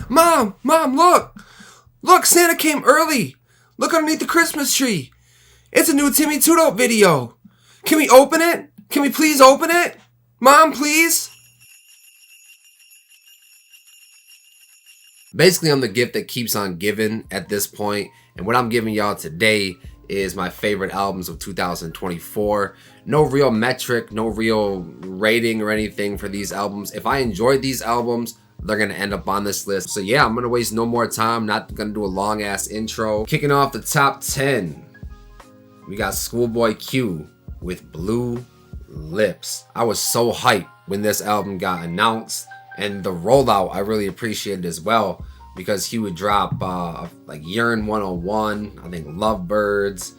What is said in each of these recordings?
Mom, look! Look, Santa came early! Look underneath the Christmas tree! It's a new Timmy 2Dope video! Can we open it? Can we please open it? Mom, please? Basically, I'm the gift that keeps on giving at this point, and what I'm giving y'all today is my favorite albums of 2024. No real metric, no real rating or anything for these albums. If I enjoyed these albums, they're gonna end up on this list. So yeah, I'm gonna waste no more time, not gonna do a long ass intro. Kicking off the top 10, we got Schoolboy Q with Blue Lips. I was so hyped when this album got announced, and the rollout I really appreciated as well, because he would drop like Yearn 101, I think Lovebirds,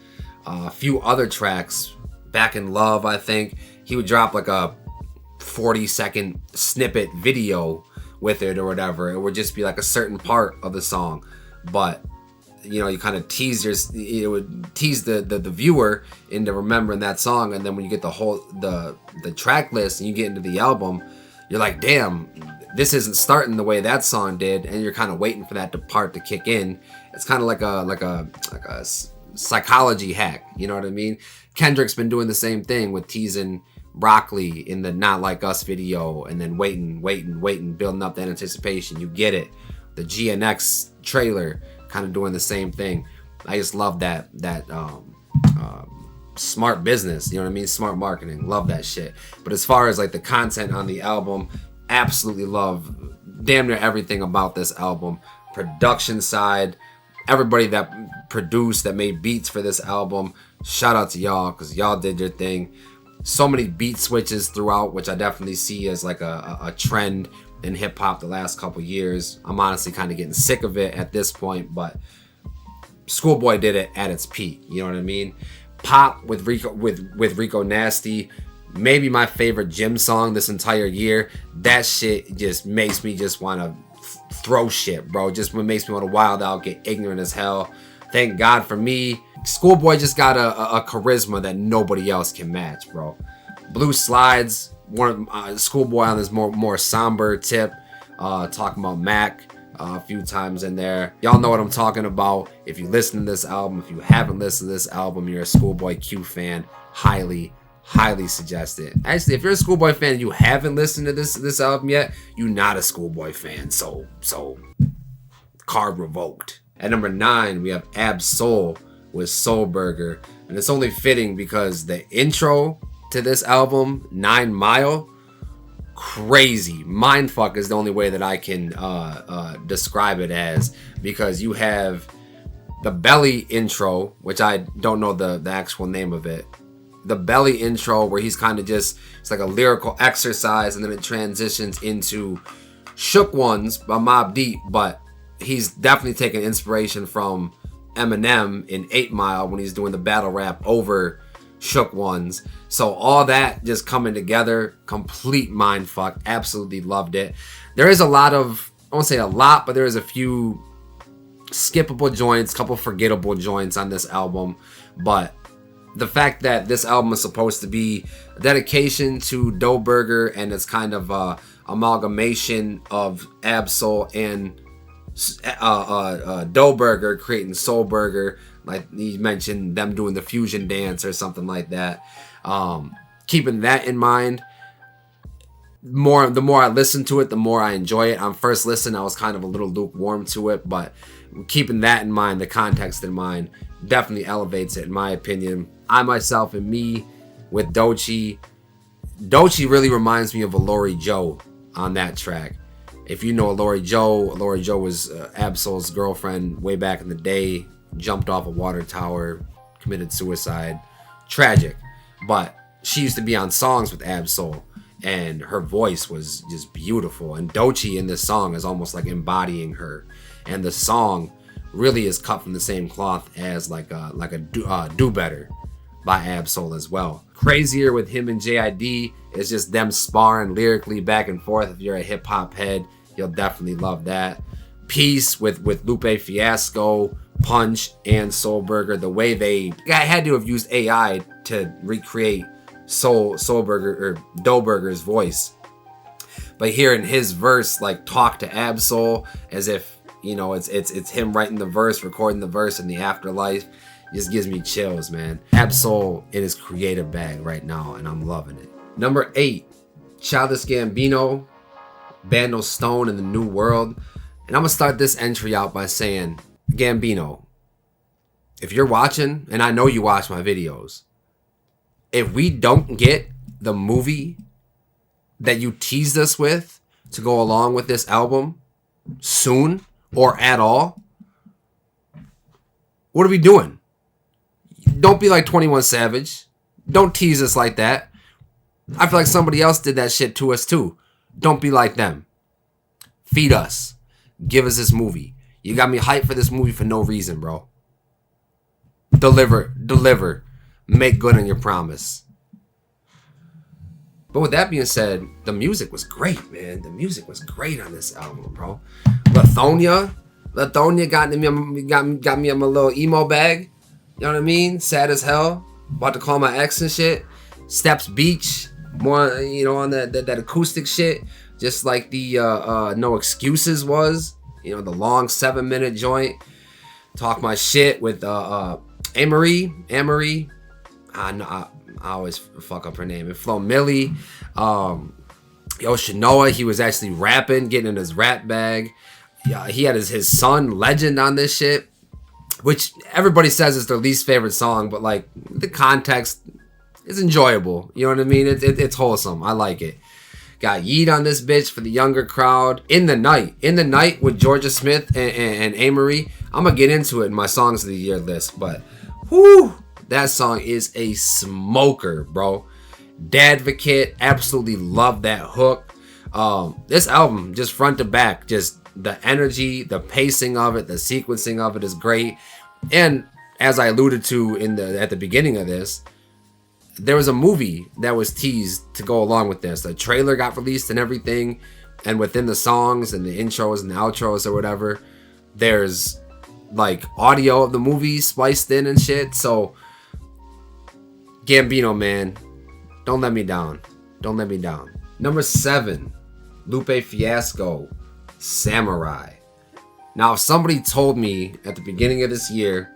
a few other tracks, Back in Love, I think. He would drop like a 40-second snippet video with it or whatever. It would just be like a certain part of the song, but you know, you kind of it would tease the viewer into remembering that song, and then when you get the track list and you get into the album, you're like, damn, this isn't starting the way that song did, and you're kind of waiting for that part to kick in. It's kind of like a psychology hack, you know what I mean? Kendrick's been doing the same thing with teasing Broccoli in the Not Like Us video, and then waiting, building up that anticipation. You get it. The GNX trailer kind of doing the same thing. I just love that smart business, you know what I mean? Smart marketing. Love that shit. But as far as like the content on the album, absolutely love damn near everything about this album. Production side, everybody that produced, that made beats for this album, shout out to y'all, because y'all did your thing. So many beat switches throughout, which I definitely see as like a trend in hip hop the last couple years. I'm honestly kind of getting sick of it at this point, but Schoolboy did it at its peak, you know what I mean? Pop with Rico Nasty, maybe my favorite gym song this entire year. That shit just makes me just want to throw shit, bro. Just makes me want to wild out, get ignorant as hell. Thank God for me. Schoolboy just got a charisma that nobody else can match, bro. Blue Slides, one of Schoolboy on this more somber tip, talking about Mac a few times in there. Y'all know what I'm talking about. If you listen to this album, if you haven't listened to this album, you're a Schoolboy Q fan, highly suggest it. Actually, if you're a Schoolboy fan and you haven't listened to this album yet, you're not a Schoolboy fan, so card revoked. At number 9, we have Ab Soul with Soul Burger, and it's only fitting because the intro to this album, 9 Mile, crazy. Mindfuck is the only way that I can describe it as, because you have the Belly intro, which I don't know the actual name of it. The Belly intro where he's kind of just, it's like a lyrical exercise, and then it transitions into Shook Ones by Mobb Deep, but he's definitely taking inspiration from Eminem in 8 Mile when he's doing the battle rap over Shook Ones. So all that just coming together, complete mindfuck. Absolutely loved it. There is a lot of, I won't say a lot, but there is a few skippable joints, couple forgettable joints on this album. But the fact that this album is supposed to be a dedication to Dough Burger, and it's kind of a amalgamation of Ab Soul and Dough Burger creating Soul Burger, like he mentioned them doing the fusion dance or something like that. Keeping that in mind, the more I listen to it, the more I enjoy it. On first listen, I was kind of a little lukewarm to it, but keeping that in mind, the context in mind, definitely elevates it in my opinion. I Myself and Me with Doechii really reminds me of Alori Joe on that track. If you know Alori Joe was Ab Soul's girlfriend way back in the day, jumped off a water tower, committed suicide. Tragic. But she used to be on songs with Ab Soul, and her voice was just beautiful. And Doechii in this song is almost like embodying her. And the song really is cut from the same cloth as like a Do Better by Ab Soul as well. Crazier with him and JID is just them sparring lyrically back and forth. If you're a hip hop head, you'll definitely love that. Peace with Lupe Fiasco, Punch, and Soul Burger. The way I had to have used AI to recreate Soul Burger or Dough Burger's voice. but hearing his verse like talk to Absol as if, you know, it's him writing the verse, recording the verse in the afterlife, just gives me chills, man. Absol in his creative bag right now, and I'm loving it. Number 8, Childish Gambino, Bando Stone in the New World. And I'm gonna start this entry out by saying, Gambino, if you're watching, and I know you watch my videos, if we don't get the movie that you teased us with to go along with this album soon or at all, what are we doing? Don't be like 21 Savage. Don't tease us like that. I feel like somebody else did that shit to us too. Don't be like them. Feed us. Give us this movie. You got me hyped for this movie for no reason, bro. Deliver. Make good on your promise. But with that being said, the music was great, man. The music was great on this album, bro. Lithonia got me in my little emo bag. You know what I mean? Sad as hell. About to call my ex and shit. Steps Beach. More, you know, on that acoustic shit. Just like the No Excuses was. You know, the long 7-minute joint. Talk my shit with Amory. I always fuck up her name. And Flo Milli. Yoshinoa, he was actually rapping, getting in his rap bag. Yeah, he had his son, Legend, on this shit. Which everybody says is their least favorite song, but like the context is enjoyable. You know what I mean? It's wholesome. I like it. Got Yeet on this bitch for the younger crowd. In the Night with Georgia Smith and Amory. I'm gonna get into it in my songs of the year list, but whoo, that song is a smoker, bro. Dadvocate, absolutely love that hook. This album, just front to back, just the energy, the pacing of it, the sequencing of it is great. And as I alluded to at the beginning of this, there was a movie that was teased to go along with this. The trailer got released and everything, and within the songs and the intros and the outros or whatever, there's like audio of the movie spliced in and shit. So Gambino, man, don't let me down. Number 7, Lupe Fiasco, Samurai. Now, if somebody told me at the beginning of this year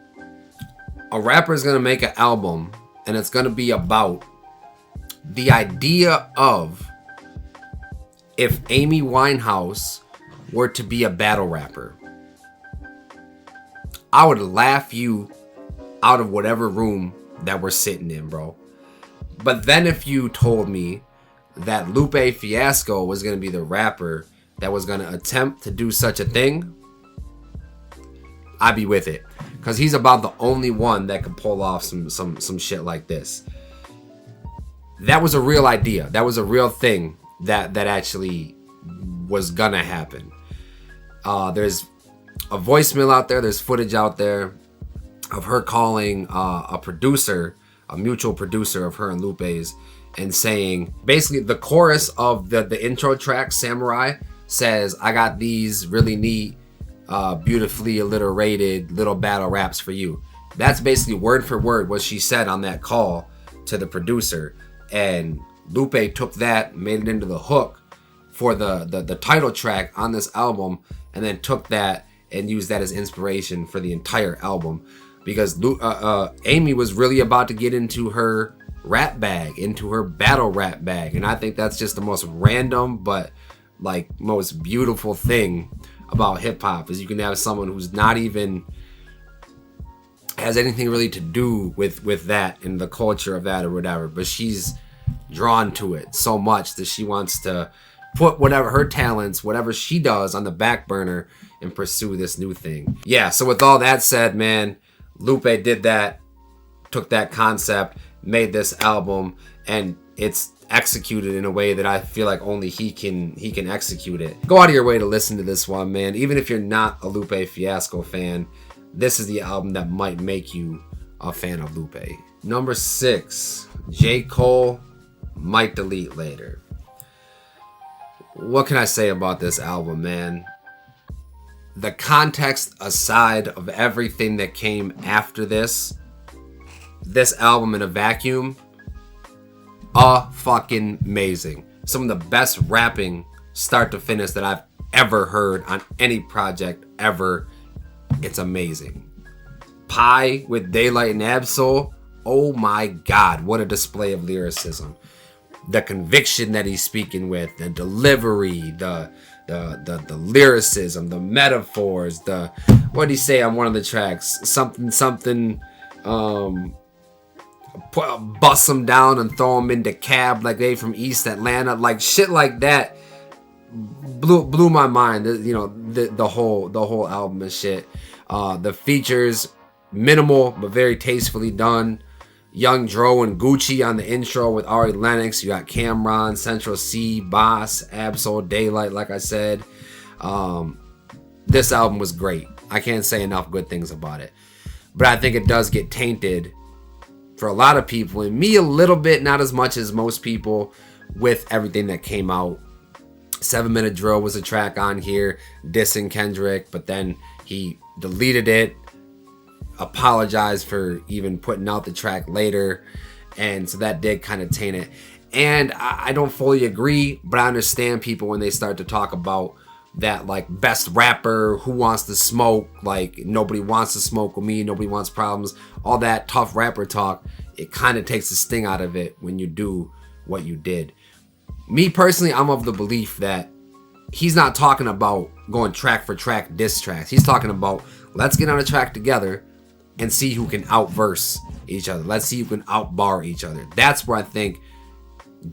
a rapper is gonna make an album and it's gonna be about the idea of if Amy Winehouse were to be a battle rapper, I would laugh you out of whatever room that we're sitting in, bro. But then if you told me that Lupe Fiasco was gonna be the rapper that was gonna attempt to do such a thing, I'd be with it. Because he's about the only one that could pull off some shit like this. That was a real idea. That was a real thing that actually was gonna happen. There's a voicemail out there. There's footage out there of her calling a producer, a mutual producer of her and Lupe's, and saying, basically the chorus of the intro track, Samurai, says, I got these really neat, beautifully alliterated little battle raps for you. That's basically word for word what she said on that call to the producer. And Lupe took that, made it into the hook for the title track on this album, and then took that and used that as inspiration for the entire album. Because Amy was really about to get into her rap bag, into her battle rap bag. And I think that's just the most random but like most beautiful thing about hip hop, is you can have someone who's not even has anything really to do with that and the culture of that or whatever, but she's drawn to it so much that she wants to put whatever her talents, whatever she does, on the back burner and pursue this new thing. Yeah, so with all that said, man, Lupe did that, took that concept, made this album, and it's executed in a way that I feel like only he can execute it. Go out of your way to listen to this one, man. Even if you're not a Lupe Fiasco fan, this is the album that might make you a fan of Lupe. Number 6, J. Cole, Might Delete Later. What can I say about this album, man? The context aside of everything that came after this album in a vacuum, fucking amazing. Some of the best rapping start to finish that I've ever heard on any project ever. It's amazing. Pie with Daylight and Absol. Oh my God, what a display of lyricism. The conviction that he's speaking with, the delivery, the lyricism, the metaphors, what did he say on one of the tracks? Something, bust them down and throw them into cab like they from East Atlanta, like shit like that. Blew my mind. You know, the whole album and shit. The features, minimal but very tastefully done. Young Dro and Gucci on the intro with Ari Lennox. You got Cameron, Central C, Boss, Absol, Daylight, like I said. This album was great. I can't say enough good things about it. But I think it does get tainted for a lot of people, and me a little bit, not as much as most people, with everything that came out. 7 Minute Drill was a track on here, dissing Kendrick, but then he deleted it. Apologized for even putting out the track later, and so that did kind of taint it. And I don't fully agree, but I understand people when they start to talk about that, like, best rapper, who wants to smoke, like, nobody wants to smoke with me, nobody wants problems, all that tough rapper talk. It kind of takes the sting out of it when you do what you did. Me personally, I'm of the belief that he's not talking about going track for track diss tracks. He's talking about, let's get on a track together and see who can outverse each other. Let's see who can outbar each other. That's where I think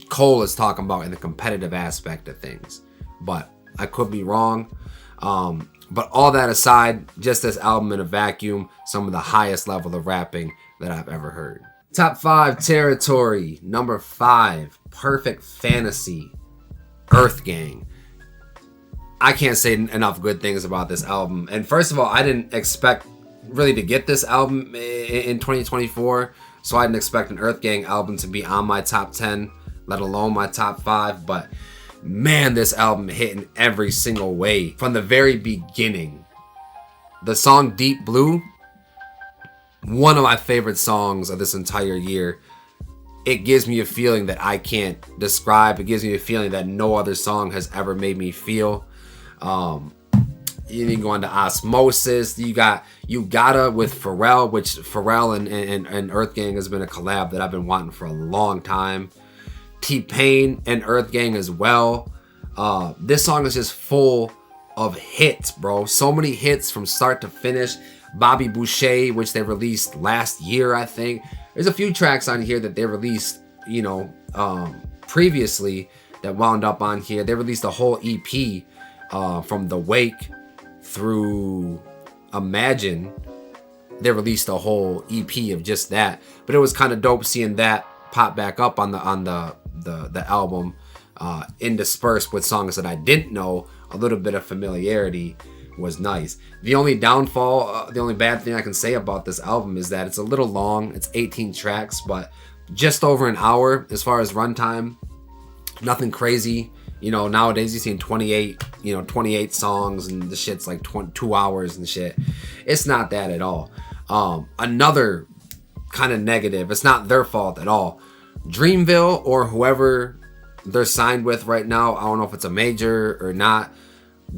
Cole is talking about in the competitive aspect of things. But I could be wrong. But all that aside, just this album in a vacuum, some of the highest level of rapping that I've ever heard. Top 5 territory. Number 5, Perfect Fantasy, Earth Gang. I can't say enough good things about this album. And first of all, I didn't expect really to get this album in 2024, so I didn't expect an Earth Gang album to be on my top 10, let alone my top 5. But man, this album hit in every single way from the very beginning. The song Deep Blue, one of my favorite songs of this entire year. It gives me a feeling that I can't describe. It gives me a feeling that no other song has ever made me feel. You can go into Osmosis. You got You Gotta with Pharrell, which Pharrell and Earth Gang has been a collab that I've been wanting for a long time. T-Pain and Earth Gang as well. This song is just full of hits, bro. So many hits from start to finish. Bobby Boucher, which they released last year, I think. There's a few tracks on here that they released, previously that wound up on here. They released a whole EP from The Wake through Imagine. They released a whole EP of just that, but it was kind of dope seeing that pop back up on the album, interspersed with songs that I didn't know. A little bit of familiarity was nice. The only downfall, the only bad thing I can say about this album is that it's a little long. It's 18 tracks, but just over an hour as far as runtime. Nothing crazy. Nowadays you're seeing 28 songs and the shit's like 2 hours and shit. It's not that at all. Another kind of negative, it's not their fault at all. Dreamville or whoever they're signed with right now, I don't know if it's a major or not,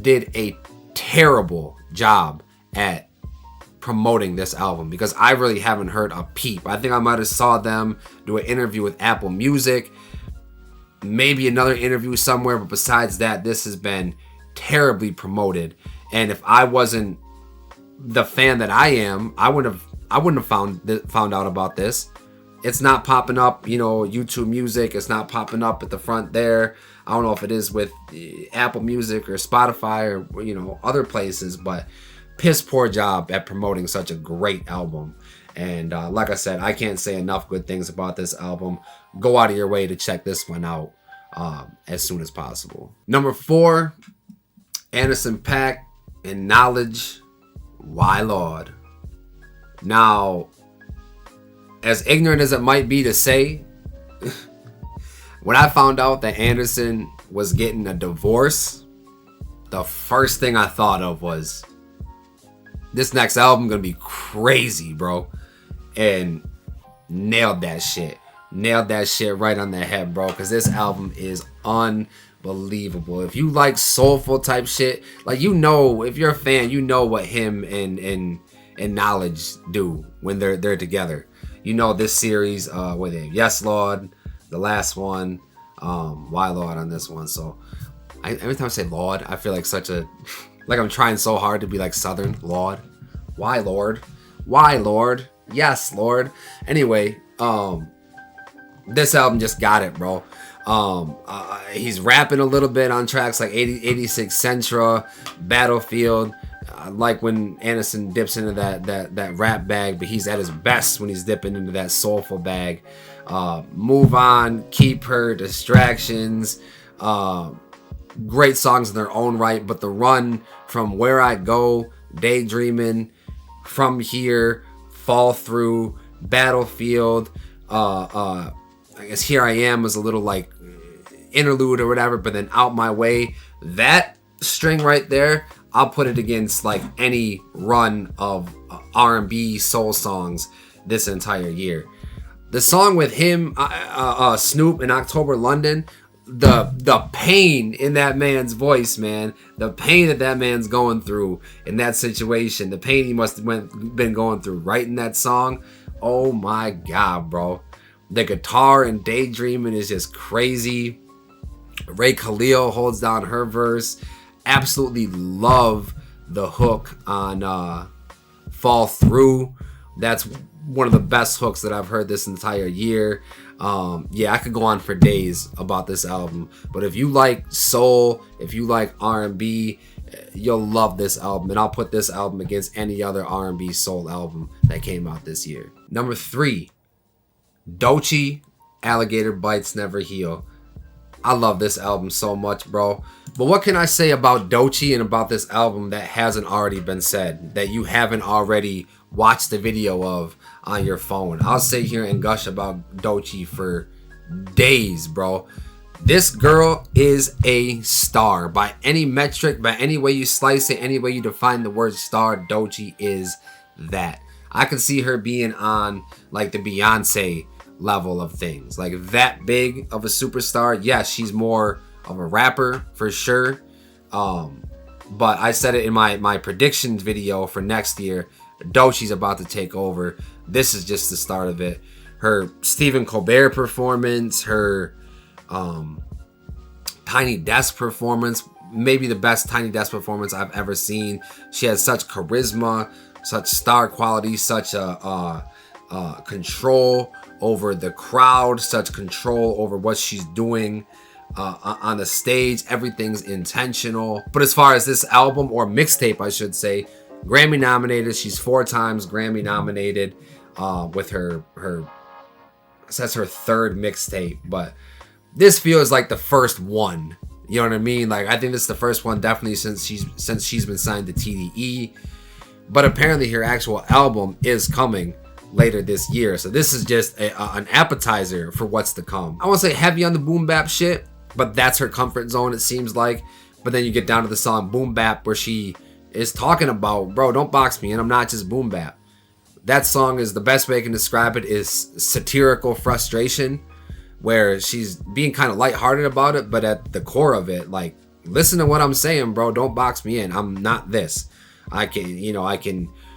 did a terrible job at promoting this album, because I really haven't heard a peep. I think I might have saw them do an interview with Apple Music, maybe another interview somewhere, but besides that, this has been terribly promoted. And if I wasn't the fan that I am, I wouldn't have found out about this. It's not popping up, YouTube Music. It's not popping up at the front there. I don't know if it is with Apple Music or Spotify or other places, but piss poor job at promoting such a great album. And like I said, I can't say enough good things about this album. Go out of your way to check this one out as soon as possible. Number 4, Anderson .Paak and Knowledge, Why Lord. Now, as ignorant as it might be to say, when I found out that Anderson was getting a divorce, the first thing I thought of was, this next album gonna be crazy, bro. And nailed that shit right on the head, bro, because this album is unbelievable. If you like soulful type shit, like, you know, if you're a fan, you know what him and Knowledge do when they're together. You know, this series with him, Yes Lord, the last one, Why Lord on this one. So every time I say Lord, I feel like such a like I'm trying so hard to be like Southern. Lord, why Lord, why Lord, yes Lord. Anyway, this album just got it, bro. He's rapping a little bit on tracks like 86 Centra, Battlefield. I like when Anderson dips into that rap bag, but he's at his best when he's dipping into that soulful bag. Move On, Keep Her, Distractions. Great songs in their own right, but the run from Where I Go, Daydreaming, From Here, Fall Through, Battlefield, I guess Here I Am was a little like interlude or whatever, but then Out My Way, that string right there, I'll put it against like any run of R&B soul songs this entire year. The song with him, Snoop in October London, the pain in that man's voice, man, the pain that man's going through in that situation, the pain he must have been going through writing that song. Oh my God, bro. The guitar in Daydreaming is just crazy. Ray Khalil holds down her verse. Absolutely love the hook on Fall Through. That's one of the best hooks that I've heard this entire year. Yeah, I could go on for days about this album, but if you like soul, if you like R&B, you'll love this album, and I'll put this album against any other R&B soul album that came out this year. Number 3, Doechii, Alligator Bites Never Heal. I love this album so much, bro. But what can I say about Doechii and about this album that hasn't already been said, that you haven't already watched the video of on your phone? I'll sit here and gush about Doechii for days, bro. This girl is a star. By any metric, by any way you slice it, any way you define the word star, Doechii is that. I could see her being on like the Beyonce level of things, like that big of a superstar. Yes, she's more of a rapper for sure, but I said it in my predictions video for next year. Doechii's about to take over. This is just the start of it. Her Stephen Colbert performance, her Tiny Desk performance, maybe the best Tiny Desk performance I've ever seen. She has such charisma, such star quality, such a control over the crowd, such control over what she's doing on the stage. Everything's intentional. But as far as this album, or mixtape I should say, Grammy nominated. She's 4 times Grammy nominated with her that's her 3rd mixtape, but this feels like the first one. You know what I mean? Like, I think this is the first one definitely since she's been signed to TDE. But apparently her actual album is coming later this year. So this is just an appetizer for what's to come. I won't say heavy on the boom bap shit, but that's her comfort zone, it seems like. But then you get down to the song Boom Bap, where she is talking about, bro, don't box me in, I'm not just boom bap. That song is, the best way I can describe it is satirical frustration, where she's being kind of lighthearted about it, but at the core of it, like, listen to what I'm saying, bro, don't box me in, I'm not this.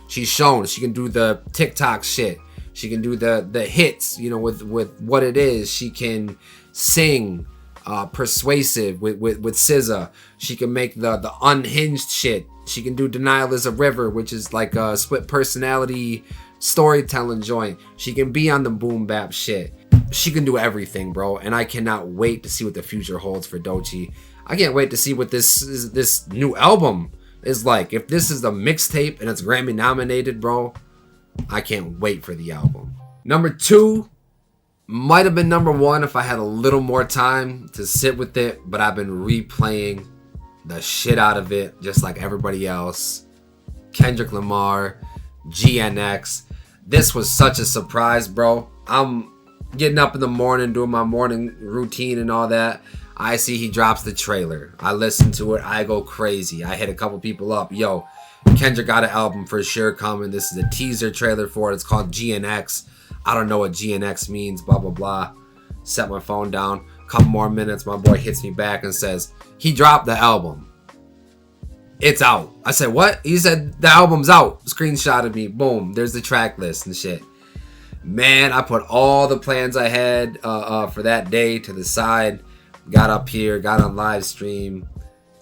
She's shown she can do the TikTok shit. She can do the hits, with what it is. She can sing persuasive with SZA. She can make the unhinged shit. She can do Denial is a River, which is like a split personality storytelling joint. She can be on the boom bap shit. She can do everything, bro. And I cannot wait to see what the future holds for Doechii. I can't wait to see what this new album is like. If this is the mixtape and it's Grammy nominated, bro, I can't wait for the album. Number 2 might have been number 1 if I had a little more time to sit with it, but I've been replaying the shit out of it just like everybody else. Kendrick Lamar, GNX. This was such a surprise, bro. I'm getting up in the morning, doing my morning routine and all that. I see he drops the trailer. I listen to it. I go crazy. I hit a couple people up. Yo, Kendrick got an album for sure coming. This is a teaser trailer for it. It's called GNX. I don't know what GNX means, blah, blah, blah. Set my phone down. Couple more minutes, my boy hits me back and says, he dropped the album. It's out. I said, what? He said, the album's out. Screenshotted me. Boom. There's the track list and shit. Man, I put all the plans I had for that day to the side. Got up here, got on live stream,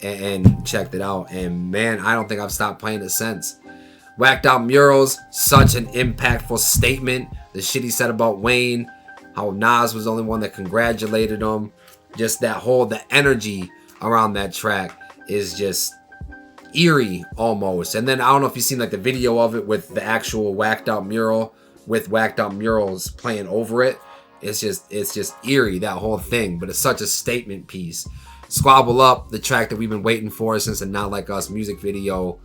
and checked it out. And man, I don't think I've stopped playing it since. Whacked Out Murals, such an impactful statement. The shit he said about Wayne, how Nas was the only one that congratulated him. Just the energy around that track is just eerie almost. And then I don't know if you've seen like the video of it with the actual Whacked Out mural with Whacked Out Murals playing over it. It's just eerie, that whole thing. But it's such a statement piece. Squabble Up, the track that we've been waiting for since the Not Like Us music video,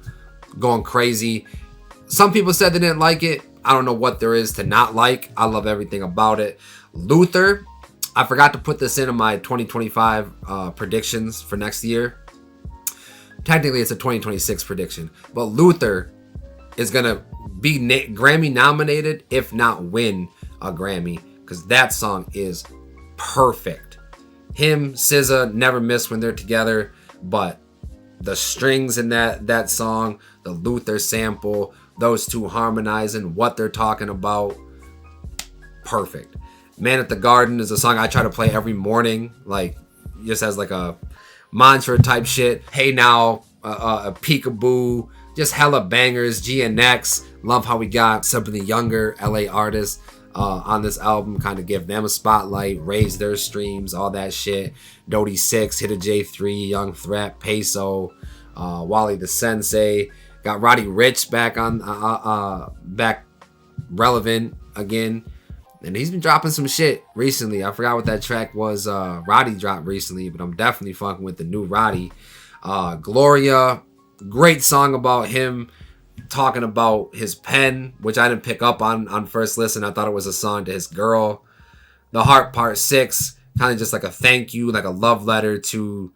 going crazy. Some people said they didn't like it. I don't know what there is to not like. I love everything about it. Luther, I forgot to put this in my 2025 predictions for next year. Technically, it's a 2026 prediction. But Luther is going to be Grammy nominated, if not win a Grammy. Because that song is perfect. Him, SZA, never miss when they're together. But the strings in that song, the Luther sample, those two harmonizing, what they're talking about, perfect. Man at the Garden is a song I try to play every morning. Like, just as like a mantra type shit. Hey Now, a Peekaboo, just hella bangers. GNX, love how we got some of the younger LA artists on this album, kind of give them a spotlight, raise their streams, all that shit. Dodie 6, Hit a J3, Young Threat, Peso, Wally the Sensei. Got Roddy Ricch back on back relevant again. And he's been dropping some shit recently. I forgot what that track was Roddy dropped recently, but I'm definitely fucking with the new Roddy. Gloria, great song about him talking about his pen, which I didn't pick up on first listen. I thought it was a song to his girl. The Heart Part 6, kind of just like a thank you, like a love letter to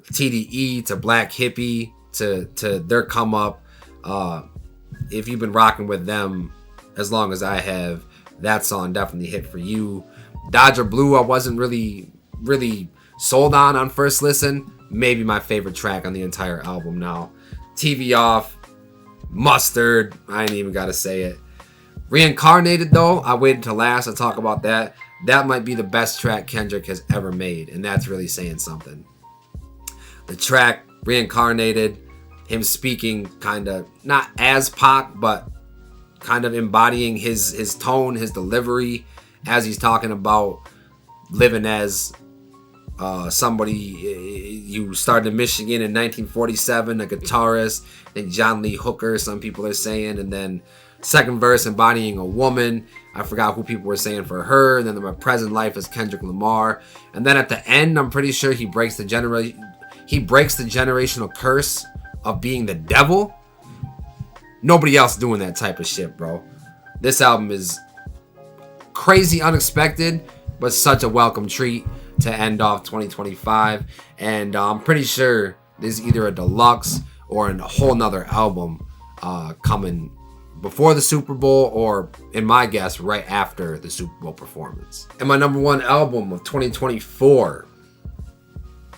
TDE, to Black Hippie, to their come up. If you've been rocking with them as long as I have, that song definitely hit for you. Dodger Blue, I wasn't really sold on first listen. Maybe my favorite track on the entire album now. TV Off, Mustard, I ain't even gotta say it. Reincarnated though, I waited till last to talk about that. That might be the best track Kendrick has ever made, and that's really saying something. The track Reincarnated, him speaking kind of not as Pac, but kind of embodying his tone, his delivery, as he's talking about living as somebody. You started in Michigan in 1947, a guitarist, then John Lee Hooker, some people are saying, and then second verse embodying a woman. I forgot who people were saying for her, and then my present life is Kendrick Lamar, and then at the end, I'm pretty sure he breaks the generational curse of being the devil. Nobody else doing that type of shit, bro. This album is crazy unexpected, but such a welcome treat to end off 2025. And I'm pretty sure there's either a deluxe or a whole nother album coming before the Super Bowl, or in my guess, right after the Super Bowl performance. And my number one album of 2024,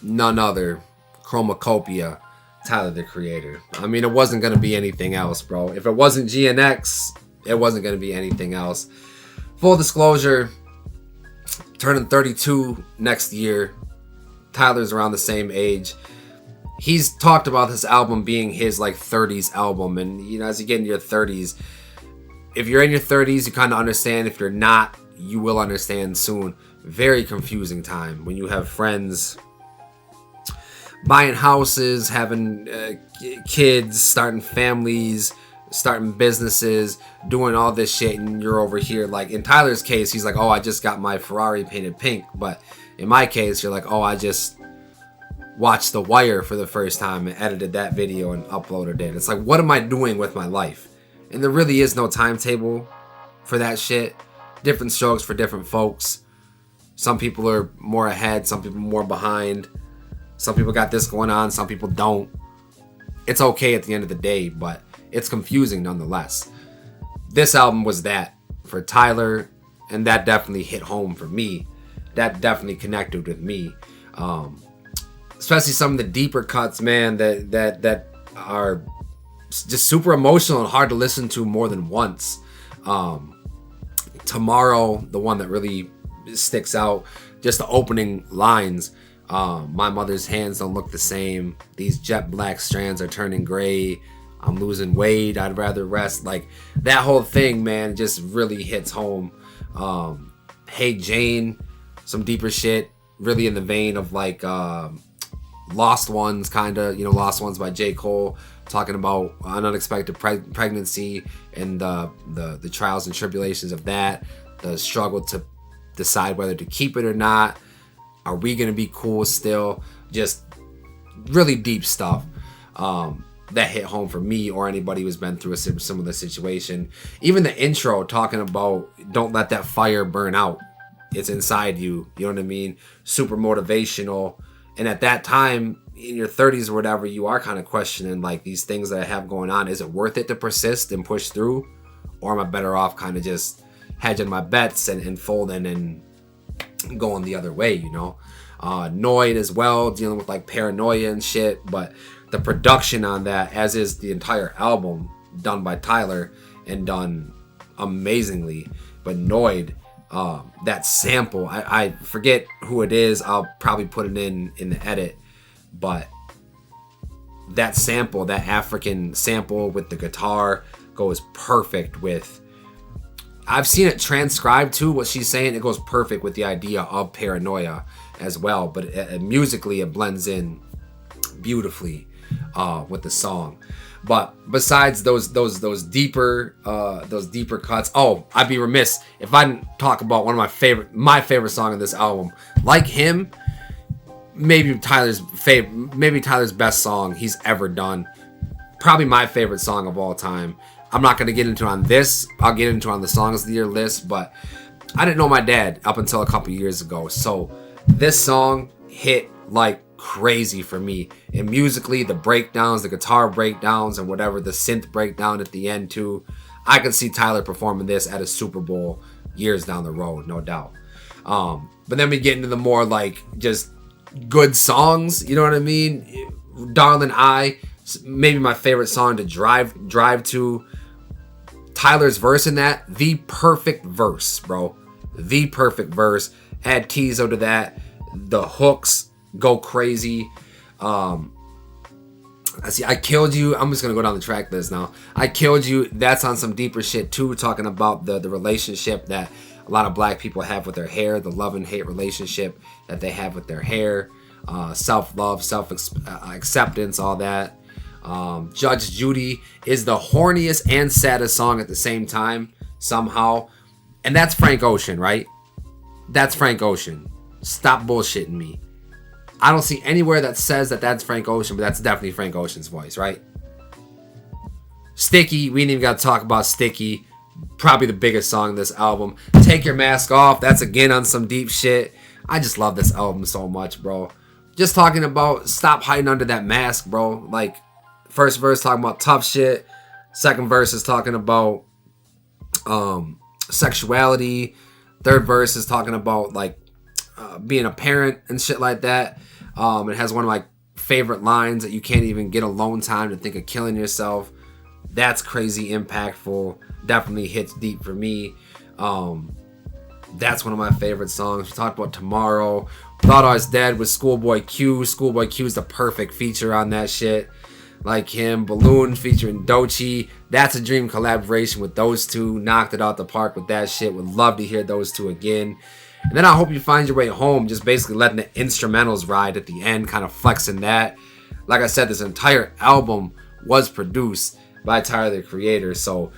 none other, Chromacopia, Tyler the Creator. I mean, it wasn't going to be anything else, bro. If it wasn't GNX, it wasn't going to be anything else. Full disclosure, turning 32 next year. Tyler's around the same age. He's talked about this album being his like 30s album, and you know, as you get into your 30s, if you're in your 30s, you kind of understand. If you're not, you will understand soon. Very confusing time when you have friends buying houses, having kids, starting families, starting businesses, doing all this shit, and you're over here. Like in Tyler's case, he's like, oh, I just got my Ferrari painted pink. But in my case, you're like, oh, I just watched The Wire for the first time and edited that video and uploaded it. It's like, what am I doing with my life? And there really is no timetable for that shit. Different strokes for different folks. Some people are more ahead, some people more behind. Some people got this going on, some people don't. It's okay at the end of the day, but it's confusing nonetheless. This album was that for Tyler, and that definitely hit home for me. that definitely connected with me. Especially some of the deeper cuts, man, that are just super emotional and hard to listen to more than once. Tomorrow, the one that really sticks out, just the opening lines. My mother's hands don't look the same. These jet black strands are turning gray. I'm losing weight. I'd rather rest. Like, that whole thing, man, just really hits home. Hey Jane, some deeper shit, really in the vein of like Lost Ones, kind of, you know, Lost Ones by J. Cole, talking about an unexpected pregnancy and the trials and tribulations of that, the struggle to decide whether to keep it or not. Are we gonna be cool still? Just really deep stuff that hit home for me or anybody who's been through a similar situation. Even the intro talking about don't let that fire burn out. It's inside you. You know what I mean? Super motivational. And at that time, in your 30s or whatever, you are kind of questioning like these things that I have going on. Is it worth it to persist and push through? Or am I better off kind of just hedging my bets and folding and going the other way, you know? Noid as well, dealing with like paranoia and shit. But the production on that, as is the entire album, done by Tyler and done amazingly. But Noid, that sample, I forget who it is. I'll probably put it in the edit. But that sample, that African sample with the guitar, goes perfect with... I've seen it transcribed too, what she's saying. It goes perfect with the idea of paranoia as well. But musically, it blends in beautifully with the song. But besides those deeper cuts, I'd be remiss if I didn't talk about one of my favorite song of this album. Like him, maybe Tyler's best song he's ever done. Probably my favorite song of all time. I'm not going to get into it on this. I'll get into it on the Songs of the Year list, but I didn't know my dad up until a couple years ago. So this song hit like crazy for me. And musically, the breakdowns, the guitar breakdowns, and whatever, the synth breakdown at the end too. I could see Tyler performing this at a Super Bowl years down the road, no doubt. But then we get into the more like just good songs, you know what I mean? Darling I, maybe my favorite song to drive to. Tyler's verse in that, the perfect verse, bro. The perfect verse. Add Tizo to that. The hooks go crazy. I see, I Killed You. I'm just gonna go down the track list now. I Killed You. That's on some deeper shit too, talking about the relationship that a lot of black people have with their hair, the love and hate relationship that they have with their hair, self-love, self-acceptance, all that. Judge Judy is the horniest and saddest song at the same time, somehow. And that's Frank Ocean, right? That's Frank Ocean. Stop bullshitting me. I don't see anywhere that says that that's Frank Ocean, but that's definitely Frank Ocean's voice, right? Sticky, we ain't even got to talk about Sticky. Probably the biggest song in this album. Take Your Mask Off, that's again on some deep shit. I just love this album so much, bro. Just talking about stop hiding under that mask, bro. Like, first verse talking about tough shit. Second verse is talking about sexuality. Third verse is talking about like being a parent and shit like that. It has one of my favorite lines that you can't even get alone time to think of killing yourself. That's crazy impactful. Definitely hits deep for me. That's one of my favorite songs. We talked about Tomorrow. Thought I Was Dead with Schoolboy Q. Schoolboy Q's the perfect feature on that shit. Like him. Balloon featuring Doechii. That's a dream collaboration with those two. Knocked it out the park with that shit. Would love to hear those two again. And then I Hope You Find Your Way Home. Just basically letting the instrumentals ride at the end. Kind of flexing that. Like I said, this entire album was produced by Tyler, the Creator. So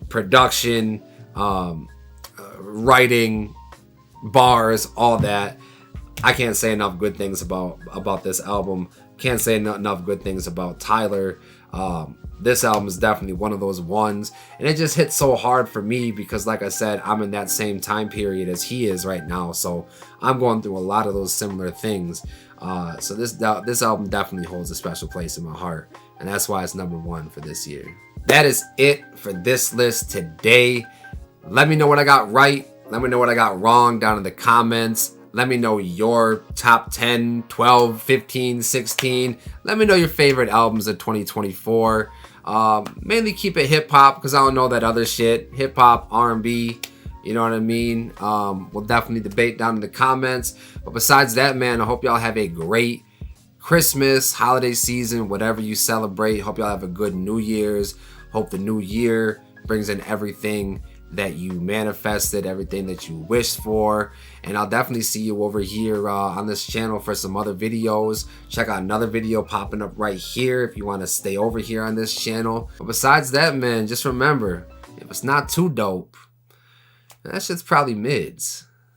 production, writing, bars, all that. I can't say enough good things about this album. Can't say enough good things about Tyler. This album is definitely one of those ones, and it just hits so hard for me because, like I said, I'm in that same time period as he is right now, so I'm going through a lot of those similar things. So this album definitely holds a special place in my heart, and that's why it's number one for this year. That is it for this list today. Let me know what I got right Let me know what I got wrong down in the comments. Let me know your top 10, 12, 15, 16. Let me know your favorite albums of 2024. Mainly keep it hip-hop because I don't know that other shit. Hip-hop, R&B, you know what I mean? We'll definitely debate down in the comments. But besides that, man, I hope y'all have a great Christmas, holiday season, whatever you celebrate. Hope y'all have a good New Year's. Hope the new year brings in everything that you manifested, everything that you wished for. And I'll definitely see you over here on this channel for some other videos. Check out another video popping up right here if you want to stay over here on this channel. But besides that, man, just remember, if it's not too dope, that shit's probably mids.